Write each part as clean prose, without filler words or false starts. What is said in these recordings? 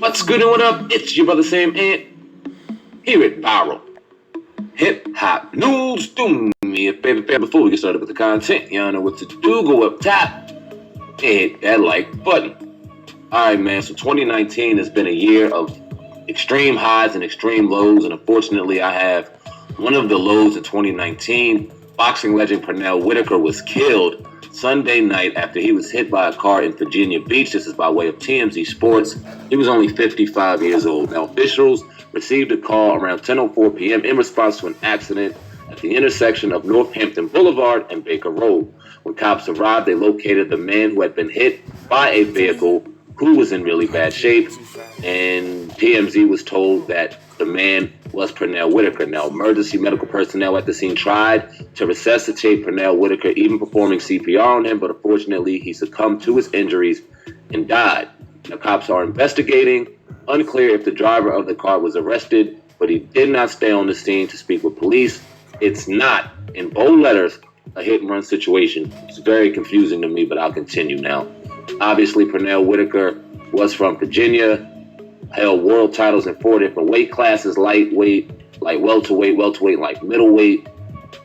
What's good and what up? It's your brother Sam, and here at Viral Hip Hop News. Do me a favor before we get started with the content. Y'all know what to do. Go up top and hit that like button. Alright, man. So 2019 has been a year of extreme highs and extreme lows, and unfortunately, I have one of the lows in 2019. Boxing legend Pernell Whitaker was killed Sunday night after he was hit by a car in Virginia Beach. This is by way of TMZ Sports. He was only 55 years old. Now, officials received a call around 10:04 p.m. in response to an accident at the intersection of Northampton Boulevard and Baker Road. When cops arrived, they located the man who had been hit by a vehicle who was in really bad shape, and TMZ was told that the man was Pernell Whitaker. Now, emergency medical personnel at the scene tried to resuscitate Pernell Whitaker, even performing CPR on him, but unfortunately, he succumbed to his injuries and died. Now, cops are investigating. Unclear if the driver of the car was arrested, but he did not stay on the scene to speak with police. It's not, in bold letters, a hit-and-run situation. It's very confusing to me, but I'll continue now. Obviously, Pernell Whitaker was from Virginia, held world titles in 4 different weight classes: lightweight, like welterweight, like middleweight.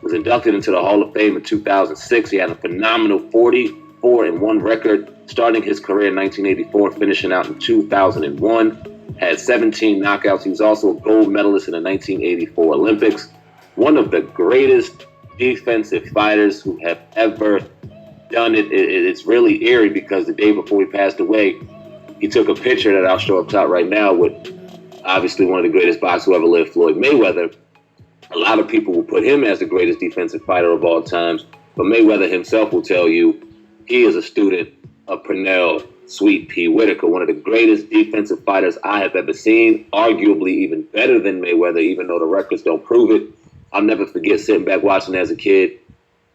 Was inducted into the Hall of Fame in 2006. He had a phenomenal 44-1 record, starting his career in 1984 and finishing out in 2001. Had 17 knockouts. He was also a gold medalist in the 1984 Olympics. One of the greatest defensive fighters who have ever done it. It's really eerie because the day before he passed away, he took a picture that I'll show up top right now with obviously one of the greatest boxers who ever lived, Floyd Mayweather. A lot of people will put him as the greatest defensive fighter of all times, but Mayweather himself will tell you he is a student of Pernell Sweet Pea Whitaker, one of the greatest defensive fighters I have ever seen, arguably even better than Mayweather, even though the records don't prove it. I'll never forget sitting back watching as a kid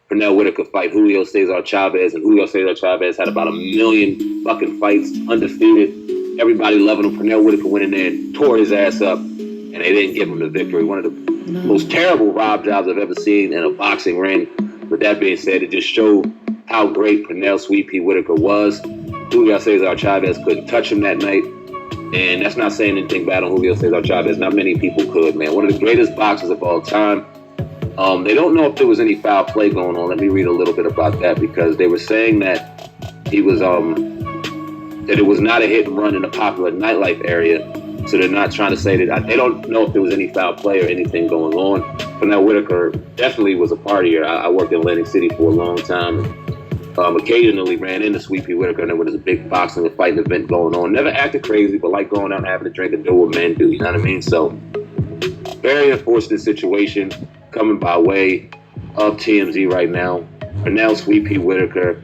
Pernell Whitaker fight Julio Cesar Chavez, and Julio Cesar Chavez had about 1 million fucking fights, undefeated. Everybody loving him. Pernell Whitaker went in there and tore his ass up, and they didn't give him the victory. One of the most terrible rob jobs I've ever seen in a boxing ring. With that being said, it just showed how great Pernell Sweet Pea Whitaker was. Julio Cesar Chavez couldn't touch him that night, and that's not saying anything bad on Julio Cesar Chavez. Not many people could, man. One of the greatest boxers of all time. They don't know if there was any foul play going on. Let me read a little bit about that, because they were saying that he was that it was not a hit and run in a popular nightlife area. So they're not trying to say that. They don't know if there was any foul play or anything going on. Pernell Whitaker definitely was a partier. I worked in Atlantic City for a long time. Occasionally ran into Sweet Pea Whitaker, and there was a big boxing and fighting event going on. Never acted crazy, but like going out and having a drink and do what men do. You know what I mean? So very unfortunate situation coming by way of TMZ right now. Pernell Sweet Pea Whitaker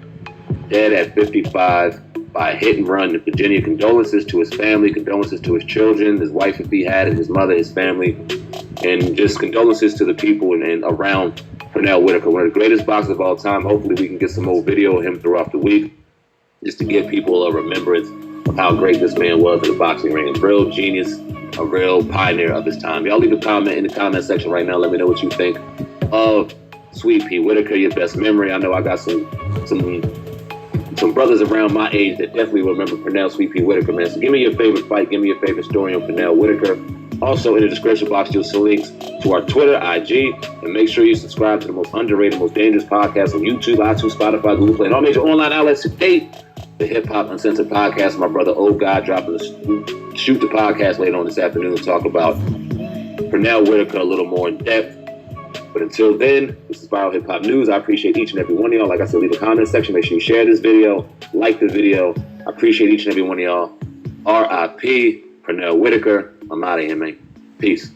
dead at 55 by a hit and run in Virginia. Condolences to his family, condolences to his children, his wife if he had, and his mother, his family, and just condolences to the people and around Pernell Whitaker, one of the greatest boxers of all time. Hopefully we can get some more video of him throughout the week just to give people a remembrance of how great this man was in the boxing ring. A real genius, a real pioneer of his time. Y'all leave a comment in the comment section right now. Let me know what you think of Sweet Pea Whitaker, your best memory. I know I got some brothers around my age that definitely remember Pernell Sweet Pea Whitaker, man. So give me your favorite fight. Give me your favorite story on Pernell Whitaker. Also, in the description box, you'll see links to our Twitter, IG, and make sure you subscribe to the most underrated, most dangerous podcast on YouTube, iTunes, Spotify, Google Play, and all major online outlets to date. The Hip Hop Uncensored Podcast. My brother, Old God, dropping the Shoot the Podcast later on this afternoon to talk about Pernell Whitaker a little more in depth. But until then, this is Viral Hip Hop News. I appreciate each and every one of y'all. Like I said, leave a comment section. Make sure you share this video, like the video. I appreciate each and every one of y'all. R.I.P. Pernell Whitaker. I'm out of here, man. Peace.